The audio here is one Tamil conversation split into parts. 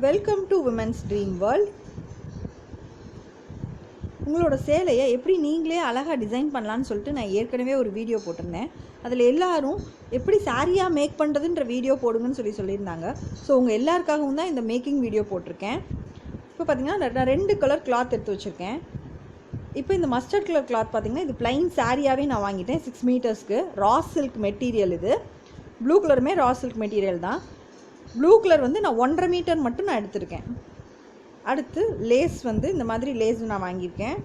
Welcome to women's dream world. உங்களோட சேலையை எப்படி நீங்களே அழகாக டிசைன் பண்ணலான்னு சொல்லிட்டு நான் ஏற்கனவே ஒரு வீடியோ போட்டிருந்தேன். அதில் எல்லாரும் எப்படி சாரியாக மேக் பண்ணுறதுன்ற வீடியோ போடுங்கன்னு சொல்லியிருந்தாங்க. ஸோ உங்கள் எல்லாருக்காகவும் தான் இந்த மேக்கிங் வீடியோ போட்டிருக்கேன். இப்போ பார்த்திங்கன்னா நான் 2 கலர் கிளாத் எடுத்து வச்சுருக்கேன். இப்போ இந்த மஸ்டர்ட் கலர் கிளாத் பார்த்திங்கன்னா இது ப்ளைன் சாரியாகவே நான் வாங்கிட்டேன் 6 மீட்டர்ஸ்க்கு. ரா சில்க் மெட்டீரியல் இது. ப்ளூ கலருமே ரா சில்க் மெட்டீரியல் தான். ப்ளூ கலர் வந்து நான் 1.5 மீட்டர் மட்டும் நான் எடுத்திருக்கேன். அடுத்து லேஸ் வந்து இந்த மாதிரி லேஸ் நான் வாங்கியிருக்கேன்.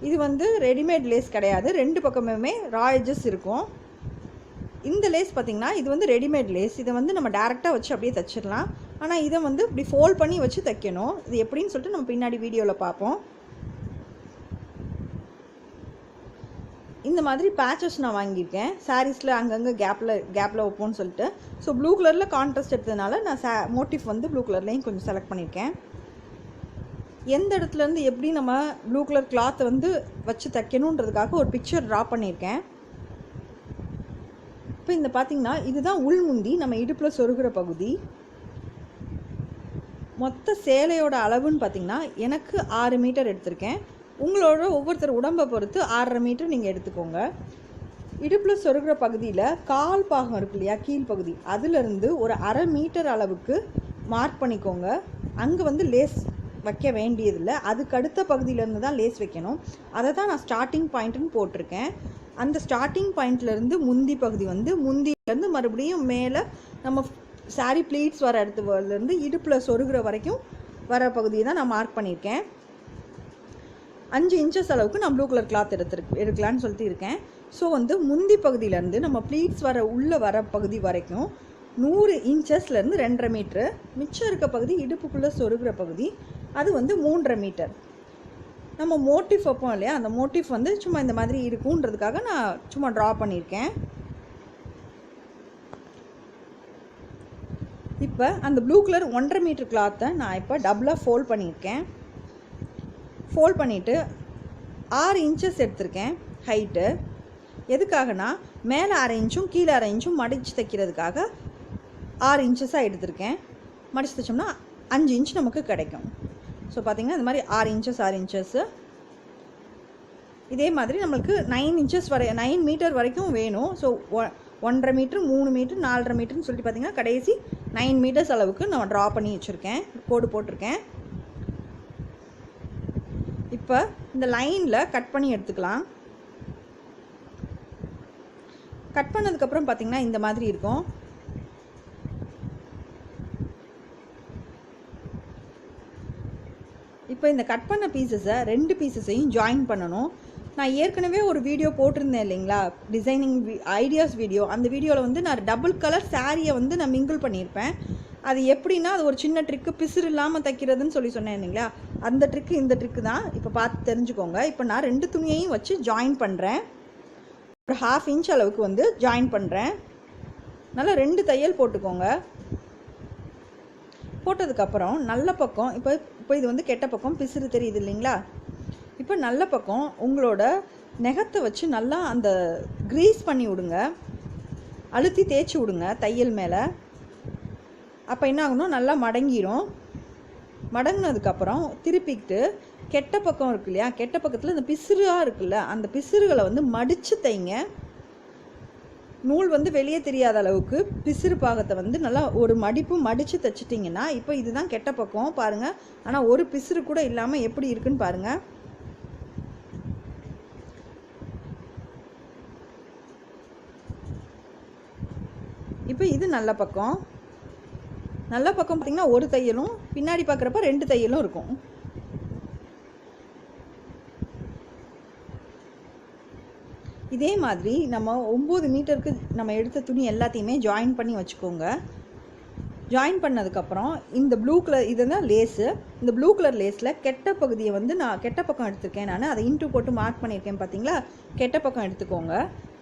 இது வந்து ரெடிமேட் லேஸ் கிடையாது, 2 பக்கமுமே ரா எட்ஜஸ் இருக்கும். இந்த லேஸ் பார்த்திங்கன்னா இது வந்து ரெடிமேட் லேஸ். இதை வந்து நம்ம டேரெக்டாக வச்சு அப்படியே தைச்சிடலாம். ஆனால் இதை வந்து இப்படி ஃபோல்ட் பண்ணி வச்சு தைக்கணும். இது எப்படின்னு சொல்லிட்டு நம்ம பின்னாடி வீடியோவில் பார்ப்போம். இந்த மாதிரி பேச்சஸ் நான் வாங்கியிருக்கேன். சாரீஸில் அங்கங்கே கேப்பில் வைப்போம்னு சொல்லிட்டு. ஸோ ப்ளூ கலரில் கான்ட்ராஸ்ட் எடுத்ததுனால நான் மோட்டிவ் வந்து ப்ளூ கலர்லேயும் கொஞ்சம் செலக்ட் பண்ணியிருக்கேன். எந்த இடத்துலேருந்து எப்படி நம்ம ப்ளூ கலர் கிளாத்தை வந்து வச்சு தைக்கணுன்றதுக்காக ஒரு பிக்சர் ட்ரா பண்ணியிருக்கேன். இப்போ இந்த பார்த்திங்கன்னா இதுதான் உள்முந்தி, நம்ம இடுப்பில் சொருகிற பகுதி. மொத்த சேலையோட அளவுன்னு பார்த்திங்கன்னா எனக்கு 6 மீட்டர் எடுத்திருக்கேன். உங்களோட ஒவ்வொருத்தர் உடம்பை பொறுத்து 6.5 மீட்டர் நீங்கள் எடுத்துக்கோங்க. இடுப்பில் சொருகிற பகுதியில் கால் பாகம் இருக்கு இல்லையா, கீழ்ப்பகுதி, அதிலிருந்து ஒரு 1/2 மீட்டர் அளவுக்கு மார்க் பண்ணிக்கோங்க. அங்கே வந்து லேஸ் வைக்க வேண்டியதில்லை, அதுக்கு அடுத்த பகுதியிலேருந்து தான் லேஸ் வைக்கணும். அதை தான் நான் ஸ்டார்டிங் பாயிண்ட்டுன்னு போட்டிருக்கேன். அந்த ஸ்டார்டிங் பாயிண்ட்லேருந்து முந்தி பகுதி வந்து முந்தியிலேருந்து மறுபடியும் மேலே நம்ம சாரீ ப்ளீட்ஸ் வர இடத்துலேருந்து இடுப்பில் சொருகிற வரைக்கும் வர பகுதியை தான் நான் மார்க் பண்ணியிருக்கேன். 5 இன்ச்சஸ் அளவுக்கு நான் ப்ளூ கலர் கிளாத் எடுக்கலான்னு சொல்லிட்டு இருக்கேன். ஸோ வந்து முந்தி பகுதியிலேருந்து நம்ம ப்ளீட்ஸ் உள்ளே வர பகுதி வரைக்கும் 100 இன்ச்சஸ்லேருந்து 2.5 மீட்ரு. மிச்சம் இருக்க பகுதி இடுப்புக்குள்ளே சொருகிற பகுதி, அது வந்து 3.5 மீட்டர். நம்ம மோட்டிவ் வைப்போம் இல்லையா, அந்த மோட்டிவ் வந்து சும்மா இந்த மாதிரி இருக்குன்றதுக்காக நான் சும்மா ட்ரா பண்ணியிருக்கேன். இப்போ அந்த ப்ளூ கலர் 1.5 மீட்டர் கிளாத்தை நான் இப்போ டபுளாக ஃபோல்ட் பண்ணியிருக்கேன். ஃபோல்ட் பண்ணிவிட்டு 6 இன்ச்சஸ் எடுத்திருக்கேன் ஹைட்டு. எதுக்காகனா மேலே 1/2 இன்ச்சும் கீழே 1/2 இன்ச்சும் மடித்து தைக்கிறதுக்காக 6 இன்ச்சஸாக எடுத்திருக்கேன். மடித்து தைச்சோம்னா 5 இன்ச் நமக்கு கிடைக்கும். ஸோ பார்த்திங்கன்னா இந்த மாதிரி 6 இன்ச்சஸ்ஸு. இதே மாதிரி நம்மளுக்கு 9 மீட்டர் வரைக்கும் வேணும். ஸோ 1.5 மீட்ரு, 3 மீட்ரு, 4.5 மீட்டர்னு சொல்லிட்டு பார்த்திங்கன்னா கடைசி 9 மீட்டர்ஸ் அளவுக்கு நான் ட்ரா பண்ணி வச்சுருக்கேன், கோடு போட்டிருக்கேன். இப்போ இந்த லைனில் கட் பண்ணி எடுத்துக்கலாம். கட் பண்ணதுக்கப்புறம் பார்த்திங்கன்னா இந்த மாதிரி இருக்கும். இப்போ இந்த கட் பண்ண பீசஸை 2 பீசஸையும் ஜாயின் பண்ணணும். நான் ஏற்கனவே ஒரு வீடியோ போட்டிருந்தேன் இல்லைங்களா, டிசைனிங் ஐடியாஸ் வீடியோ. அந்த வீடியோவில் வந்து நான் டபுள் கலர் சாரியை வந்து நான் மிங்கிள் பண்ணியிருப்பேன். அது எப்படின்னா அது ஒரு சின்ன ட்ரிக்கு, பிசுறு இல்லாமல் தைக்கிறதுன்னு சொன்னேன் இல்லைங்களா, அந்த ட்ரிக்கு இந்த ட்ரிக்கு தான். இப்போ பார்த்து தெரிஞ்சுக்கோங்க. இப்போ நான் 2 துணியையும் வச்சு ஜாயின் பண்ணுறேன். ஒரு 1/2 இன்ச் அளவுக்கு வந்து ஜாயின் பண்ணுறேன். நல்லா 2 தையல் போட்டுக்கோங்க. போட்டதுக்கப்புறம் நல்ல பக்கம், இப்போ இது வந்து கெட்ட பக்கம், பிசுறு தெரியுது இல்லைங்களா. இப்போ நல்ல பக்கம் உங்களோட நெகத்தை வச்சு நல்லா அந்த க்ரீஸ் பண்ணி விடுங்க, அழுத்தி தேய்ச்சி விடுங்க தையல் மேலே. அப்போ என்ன ஆகணும், நல்லா மடங்கிடும். மடங்கினதுக்கப்புறம் திருப்பிக்கிட்டு கெட்ட பக்கம் இருக்கு இல்லையா, கெட்ட பக்கத்தில் இந்த பிசுறாக இருக்குல்ல, அந்த பிசுறுகளை வந்து மடித்து தைங்க. நூல் வந்து வெளியே தெரியாத அளவுக்கு பிசுறு பாகத்தை வந்து நல்லா ஒரு மடித்து தைச்சிட்டிங்கன்னா இப்போ இதுதான் கெட்ட பக்கம் பாருங்கள். ஆனால் ஒரு பிசுறு கூட இல்லாமல் எப்படி இருக்குன்னு பாருங்கள். இப்போ இது நல்ல பக்கம். நல்ல பக்கம் பார்த்திங்கன்னா ஒரு தையலும், பின்னாடி பார்க்குறப்ப 2 தையலும் இருக்கும். இதே மாதிரி நம்ம 9 மீட்டருக்கு நம்ம எடுத்த துணி எல்லாத்தையுமே ஜாயின் பண்ணி வச்சுக்கோங்க. ஜாயின் பண்ணதுக்கப்புறம் இந்த ப்ளூ கலர் இதுதான் லேஸு. இந்த ப்ளூ கலர் லேஸில் கெட்ட பகுதியை வந்து நான் கெட்ட பக்கம் எடுத்துருக்கேன். நான் அதை இன்ட்டு போட்டு மார்க் பண்ணியிருக்கேன் பார்த்தீங்களா. கெட்ட பக்கம் எடுத்துக்கோங்க.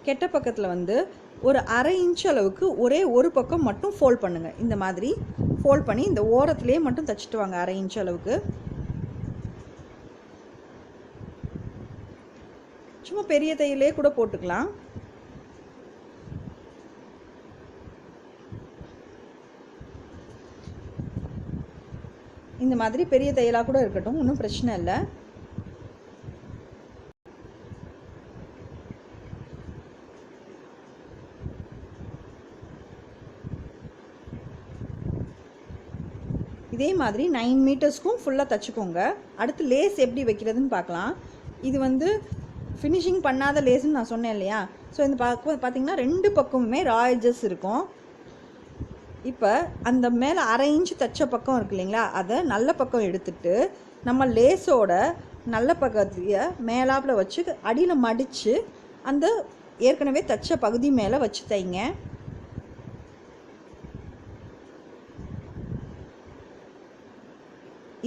கெட்ட பக்கத்தில் வந்து ஒரு 1/2 இன்ச் அளவுக்கு ஒரே ஒரு பக்கம் மட்டும் ஃபோல்ட் பண்ணுங்கள். இந்த மாதிரி ஃபோல்ட் பண்ணி இந்த ஓரத்துலேயே மட்டும் தைச்சிட்டு வாங்க 1/2 இன்ச் அளவுக்கு. சும்மா பெரிய தையலே கூட போட்டுக்கலாம். இந்த மாதிரி பெரிய தையலாக கூட இருக்கட்டும், ஒன்றும் பிரச்சனை இல்லை. இதே மாதிரி 9 மீட்டர்ஸ்க்கும் ஃபுல்லாக தைச்சிக்கோங்க. அடுத்து லேஸ் எப்படி வைக்கிறதுன்னு பார்க்கலாம். இது வந்து ஃபினிஷிங் பண்ணாத லேஸ்ன்னு நான் சொன்னேன் இல்லையா? ஸோ இந்த பார்த்தீங்கன்னா 2 பக்கமுமே ரா எட்ஜஸ் இருக்கும். இப்போ அந்த மேலே 1/2 இன்ச் தைச்ச பக்கம் இருக்கு இல்லைங்களா, அதை நல்ல பக்கம் எடுத்துட்டு நம்ம லேஸோட நல்ல பக்கத்தைய மேலாப்பில் வச்சு அடியில் மடித்து அந்த ஏற்கனவே தைச்ச பகுதி மேலே வச்சு தைங்க.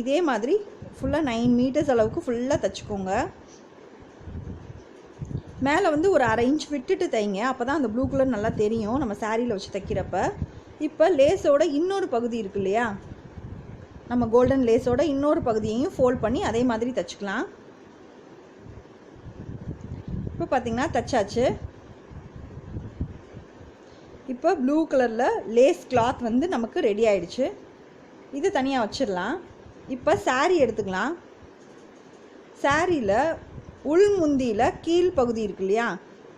இதே மாதிரி ஃபுல்லாக 9 மீட்டர்ஸ் அளவுக்கு ஃபுல்லாக தைச்சிக்கோங்க. மேலே வந்து ஒரு 1/2 இன்ச் விட்டுட்டு தைங்க, அப்போ தான் அந்த ப்ளூ கலர் நல்லா தெரியும் நம்ம சாரியில் வச்சு தைக்கிறப்ப. இப்போ லேஸோட இன்னொரு பகுதி இருக்கு இல்லையா, நம்ம கோல்டன் லேஸோட இன்னொரு பகுதியையும் ஃபோல்ட் பண்ணி அதே மாதிரி தைச்சிக்கலாம். இப்போ பார்த்திங்கன்னா தைச்சாச்சு. இப்போ ப்ளூ கலரில் லேஸ் கிளாத் வந்து நமக்கு ரெடி ஆயிடுச்சு. இது தனியாக வச்சிடலாம். இப்போ சாரீ எடுத்துக்கலாம். சாரியில் உள்முந்தியில் கீழ்ப்பகுதி இருக்கு இல்லையா,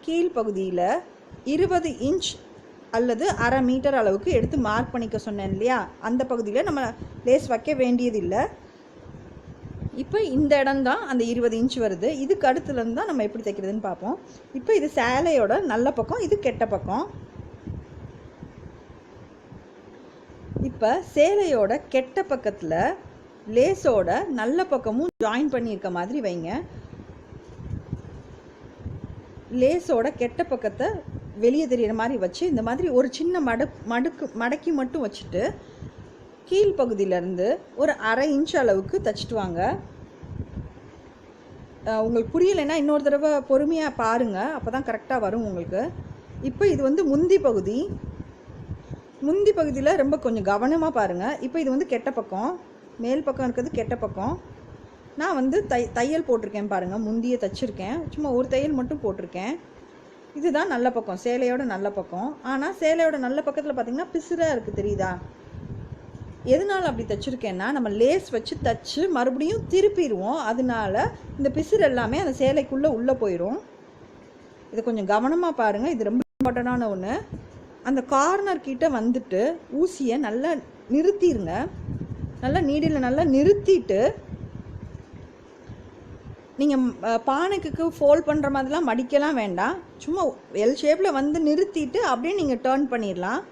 கீழ்ப்பகுதியில் 20 இன்ச் அல்லது 1/2 மீட்டர் அளவுக்கு எடுத்து மார்க் பண்ணிக்க சொன்னேன் இல்லையா, அந்த பகுதியில் நம்ம லேஸ் வைக்க வேண்டியதில்லை. இப்போ இந்த இடம் தான் அந்த 20 இன்ச் வருது. இதுக்கு அடுத்துலேருந்து தான் நம்ம எப்படி தைக்கிறதுன்னு பார்ப்போம். இப்போ இது சேலையோட நல்ல பக்கம், இது கெட்ட பக்கம். இப்போ சேலையோட கெட்ட பக்கத்தில் லேஸோட நல்ல பக்கமும் ஜாயின் பண்ணியிருக்க மாதிரி வைங்க. லேஸோட கெட்ட பக்கத்தை வெளியே தெரிகிற மாதிரி வச்சு இந்த மாதிரி ஒரு சின்ன மடக்கி மட்டும் வச்சுட்டு கீழ்ப்பகுதியிலேருந்து ஒரு 1/2 இன்ச் அளவுக்கு தைச்சிட்டு வாங்க. உங்களுக்கு புரியலைன்னா இன்னொரு தடவை பொறுமையாக பாருங்கள், அப்போ தான் கரெக்டாக வரும் உங்களுக்கு. இப்போ இது வந்து முந்தி பகுதியில் ரொம்ப கொஞ்சம் கவனமாக பாருங்கள். இப்போ இது வந்து கெட்ட பக்கம், மேல் பக்கம் இருக்கிறது கெட்ட பக்கம். நான் வந்து தையல் போட்டிருக்கேன் பாருங்கள், முந்தியை தைச்சிருக்கேன், சும்மா ஒரு தையல் மட்டும் போட்டிருக்கேன். இதுதான் நல்ல பக்கம், சேலையோட நல்ல பக்கம். ஆனால் சேலையோட நல்ல பக்கத்தில் பார்த்திங்கன்னா பிசுறாக இருக்குது, தெரியுதா? எதனால் அப்படி தைச்சிருக்கேன்னா, நம்ம லேஸ் வச்சு தைச்சு மறுபடியும் திருப்பிடுவோம், அதனால இந்த பிசுறு எல்லாமே அந்த சேலைக்குள்ளே உள்ளே போயிடும். இதை கொஞ்சம் கவனமாக பாருங்கள், இது ரொம்ப இம்பார்ட்டண்டான ஒன்று. அந்த கார்னர் கிட்ட வந்துட்டு ஊசியை நல்லா நிறுத்திடுங்க. நல்லா நீடில் நல்லா நிறுத்திட்டு நீங்கள் பானைக்கு ஃபோல்ட் பண்ணுற மாதிரிலாம் மடிக்கலாம் வேண்டாம். சும்மா எல் ஷேப்பில் வந்து நிறுத்திட்டு அப்படியே நீங்கள் டேர்ன் பண்ணிடலாம்.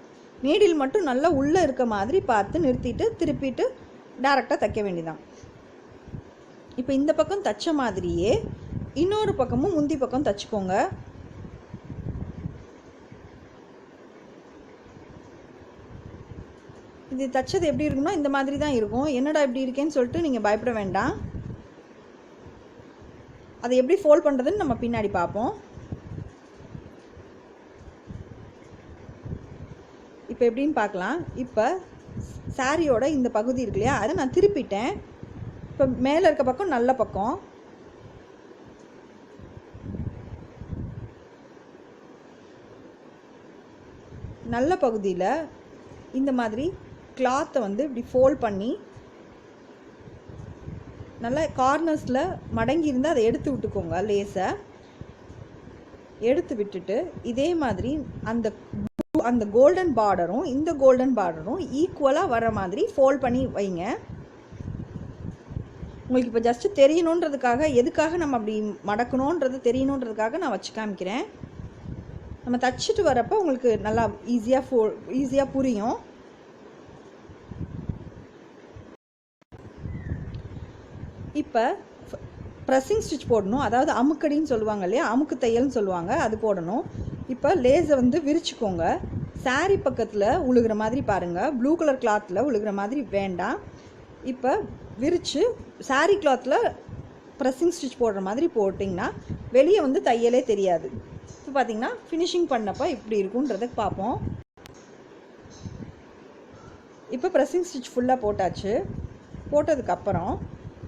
நீடில் மட்டும் நல்லா உள்ளே இருக்க மாதிரி பார்த்து நிறுத்திட்டு திருப்பிட்டு டேரெக்டாக தைக்க வேண்டியதான். இப்போ இந்த பக்கம் தைச்ச மாதிரியே இன்னொரு பக்கமும் முந்தி பக்கம் தைச்சிக்கோங்க. இது தைச்சது எப்படி இருக்குன்னா இந்த மாதிரி தான் இருக்கும். என்னடா இப்படி இருக்கேன்னு சொல்லிட்டு நீங்கள் பயப்பட வேண்டாம். அதை எப்படி ஃபோல்ட் பண்ணுறதுன்னு நம்ம பின்னாடி பார்ப்போம். இப்போ எப்படின்னு பார்க்கலாம். இப்போ சாரியோட இந்த பகுதி இருக்கு இல்லையா, அதை நான் திருப்பிட்டேன். இப்போ மேலே இருக்க பக்கம் நல்ல பக்கம், நல்ல பகுதியில் இந்த மாதிரி கிளாத்தை வந்து இப்படி ஃபோல்ட் பண்ணி நல்லா கார்னர்ஸில் மடங்கி இருந்தால் அதை எடுத்து விட்டுக்கோங்க. லேஸை எடுத்து விட்டுட்டு இதே மாதிரி அந்த கோல்டன் பார்டரும் இந்த கோல்டன் பார்டரும் ஈக்குவலாக வர மாதிரி ஃபோல்ட் பண்ணி வைங்க. உங்களுக்கு இப்போ ஜஸ்ட்டு தெரியணுன்றதுக்காக, எதுக்காக நம்ம அப்படி மடக்கணுன்றது தெரியணுன்றதுக்காக நான் வச்சு காமிக்கிறேன். நம்ம தச்சுட்டு வரப்போ உங்களுக்கு நல்லா ஈஸியாக புரியும். இப்போ ப்ரெஸ்ஸிங் ஸ்டிச் போடணும், அதாவது அமுக்கடின்னு சொல்லுவாங்க இல்லையா, அமுக்கு தையல்னு சொல்லுவாங்க, அது போடணும். இப்போ லேஸை வந்து விரிச்சுக்கோங்க. சாரீ பக்கத்தில் உழுகிற மாதிரி பாருங்கள், ப்ளூ கலர் கிளாத்தில் உழுகிற மாதிரி வேண்டாம். இப்போ விரித்து சாரீ கிளாத்தில் ப்ரெஸ்ஸிங் ஸ்டிச் போடுற மாதிரி போட்டிங்கன்னா வெளியே வந்து தையலே தெரியாது. இப்போ பார்த்திங்கன்னா ஃபினிஷிங் பண்ணப்போ இப்படி இருக்குன்றதை பார்ப்போம். இப்போ ப்ரெஸ்ஸிங் ஸ்டிச் ஃபுல்லாக போட்டாச்சு. போட்டதுக்கப்புறம்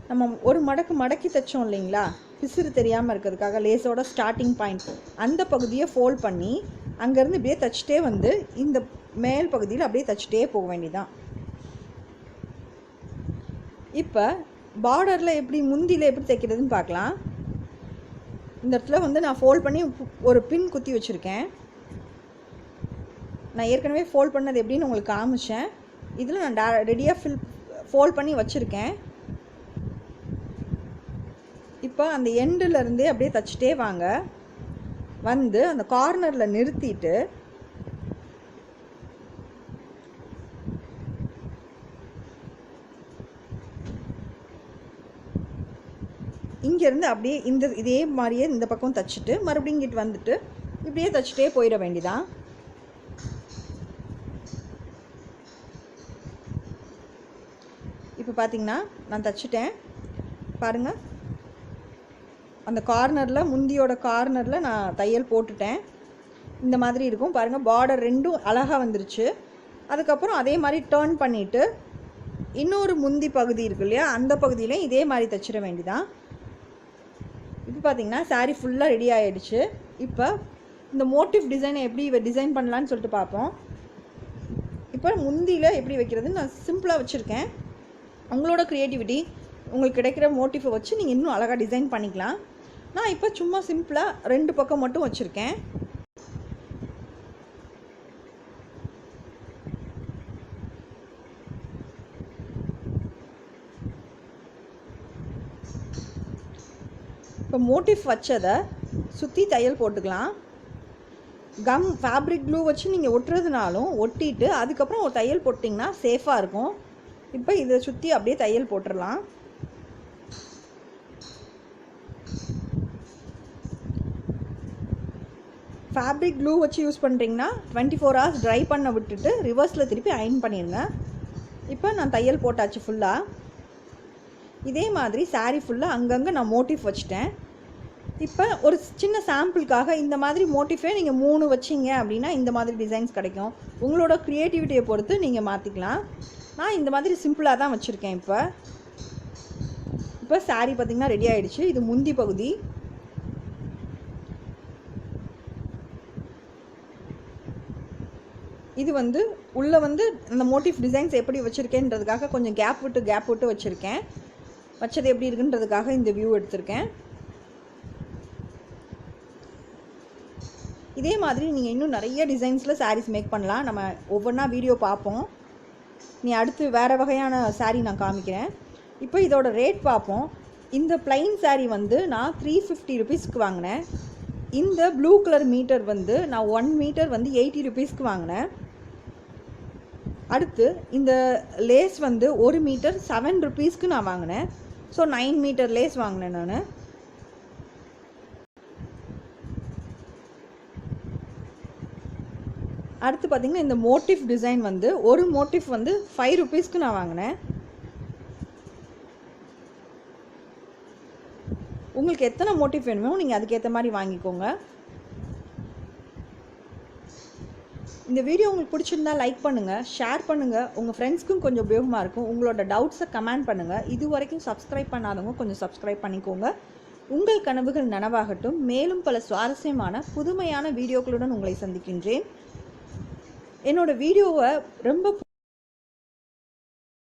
நம்ம ஒரு மடக்கி தைச்சோம் இல்லைங்களா, பிசுறு தெரியாமல் இருக்கிறதுக்காக லேஸோட ஸ்டார்டிங் பாயிண்ட் அந்த பகுதியை ஃபோல்ட் பண்ணி அங்கேருந்து இப்படியே தைச்சிட்டே வந்து இந்த மேல் பகுதியில் அப்படியே தைச்சிட்டே போக வேண்டியதான். இப்போ பார்டரில் எப்படி முந்தியில் எப்படி தைக்கிறதுன்னு பார்க்கலாம். இந்த இடத்துல வந்து நான் ஃபோல்ட் பண்ணி ஒரு பின் குத்தி வச்சுருக்கேன். நான் ஏற்கனவே ஃபோல்ட் பண்ணது எப்படின்னு உங்களுக்கு காமிச்சேன். இதில் நான் ரெடியாக ஃபோல்ட் பண்ணி வச்சுருக்கேன். இப்போ அந்த எண்டுலேருந்தே அப்படியே தைச்சிட்டே வாங்க. வந்து அந்த கார்னரில் நிறுத்திட்டு இங்கேருந்து அப்படியே இதே மாதிரியே இந்த பக்கம் தைச்சிட்டு மறுபடியும் இங்கிட்டு வந்துட்டு இப்படியே தைச்சிட்டே போயிட வேண்டியதான். இப்போ பார்த்தீங்கன்னா நான் தைச்சிட்டேன் பாருங்கள். அந்த கார்னரில் முந்தியோட கார்னரில் நான் தையல் போட்டுட்டேன். இந்த மாதிரி இருக்கும் பாருங்கள். பார்டர் ரெண்டும் அழகாக வந்துருச்சு. அதுக்கப்புறம் அதே மாதிரி டேர்ன் பண்ணிவிட்டு இன்னொரு முந்தி பகுதி இருக்கு இல்லையா, அந்த பகுதியிலையும் இதே மாதிரி தைச்சிட வேண்டியதான். இப்போ பார்த்தீங்கன்னா சாரீ ஃபுல்லாக ரெடி ஆகிடுச்சு. இப்போ இந்த மோட்டிவ் டிசைனை எப்படி டிசைன் பண்ணலான்னு சொல்லிட்டு பார்ப்போம். இப்போ முந்தியில் எப்படி வைக்கிறதுன்னு நான் சிம்பிளாக வச்சுருக்கேன். உங்களோட க்ரியேட்டிவிட்டி, உங்களுக்கு கிடைக்கிற மோட்டிவை வச்சு நீங்கள் இன்னும் அழகாக டிசைன் பண்ணிக்கலாம். நான் இப்போ சும்மா சிம்பிளாக 2 பக்கம் மட்டும் வச்சுருக்கேன். இப்போ மோட்டிவ் வச்சதை சுற்றி தையல் போட்டுக்கலாம். கம் ஃபேப்ரிக் க்ளூ வச்சு நீங்கள் ஒட்டுறதுனாலும் ஒட்டிட்டு அதுக்கப்புறம் ஒரு தையல் போட்டிங்கன்னா சேஃபாக இருக்கும். இப்போ இதை சுற்றி அப்படியே தையல் போட்டுடலாம். ஃபேப்ரிக் க்ளூ வச்சு யூஸ் பண்ணுறீங்கன்னா 24 hours ட்ரை பண்ண விட்டுட்டு ரிவர்ஸில் திருப்பி அயர்ன் பண்ணிடுங்க. இப்போ நான் தையல் போட்டாச்சு ஃபுல்லாக. இதே மாதிரி சாரீ ஃபுல்லாக அங்கங்கே நான் மோட்டிவ் வச்சுட்டேன். இப்போ ஒரு சின்ன சாம்பிளுக்காக இந்த மாதிரி மோட்டிஃபே நீங்கள் 3 வச்சிங்க அப்படின்னா இந்த மாதிரி டிசைன்ஸ் கிடைக்கும். உங்களோட க்ரியேட்டிவிட்டியை பொறுத்து நீங்கள் மாற்றிக்கலாம். நான் இந்த மாதிரி சிம்பிளாக தான் வச்சுருக்கேன். இப்போ சாரீ பார்த்திங்கன்னா ரெடி ஆகிடுச்சு. இது முந்தி பகுதி. இது வந்து உள்ளே வந்து அந்த மோட்டிவ் டிசைன்ஸ் எப்படி வச்சுருக்கேன்றதுக்காக கொஞ்சம் கேப் விட்டு வச்சுருக்கேன். வச்சது எப்படி இருக்குன்றதுக்காக இந்த வியூ எடுத்திருக்கேன். இதே மாதிரி நீங்கள் இன்னும் நிறைய டிசைன்ஸில் சாரீஸ் மேக் பண்ணலாம். நம்ம ஒவ்வொன்றா வீடியோ பார்ப்போம். நீ அடுத்து வேறு வகையான சாரீ நான் காமிக்கிறேன். இப்போ இதோட ரேட் பார்ப்போம். இந்த பிளைன் சாரீ வந்து நான் 350 rupeesக்கு வாங்கினேன். இந்த ப்ளூ கலர் மீட்டர் வந்து நான் 1 மீட்டர் வந்து 80 rupeesக்கு வாங்கினேன். அடுத்து இந்த லேஸ் வந்து 1 மீட்டர் 7 rupeesக்கு நான் வாங்கினேன். ஸோ 9 மீட்டர் லேஸ் வாங்கினேன் நான். அடுத்து பார்த்திங்கன்னா இந்த மோட்டிவ் டிசைன் வந்து ஒரு மோட்டிவ் வந்து 5 rupeesக்கு நான் வாங்கினேன். உங்களுக்கு எத்தனை மோட்டிவ் வேணுமோ நீங்கள் அதுக்கேற்ற மாதிரி வாங்கிக்கோங்க. இந்த வீடியோ உங்களுக்கு பிடிச்சிருந்தா லைக் பண்ணுங்கள், ஷேர் பண்ணுங்கள். உங்கள் ஃப்ரெண்ட்ஸ்க்கும் கொஞ்சம் உபயோகமாக இருக்கும். உங்களோட டவுட்ஸை கமெண்ட் பண்ணுங்கள். இது வரைக்கும் சப்ஸ்கிரைப் பண்ணாதவங்க கொஞ்சம் சப்ஸ்கிரைப் பண்ணிக்கோங்க. உங்கள் கனவுகள் நனவாகட்டும். மேலும் பல சுவாரஸ்யமான புதுமையான வீடியோக்களுடன் உங்களை சந்திக்கின்றேன். என்னோடய வீடியோவை ரொம்ப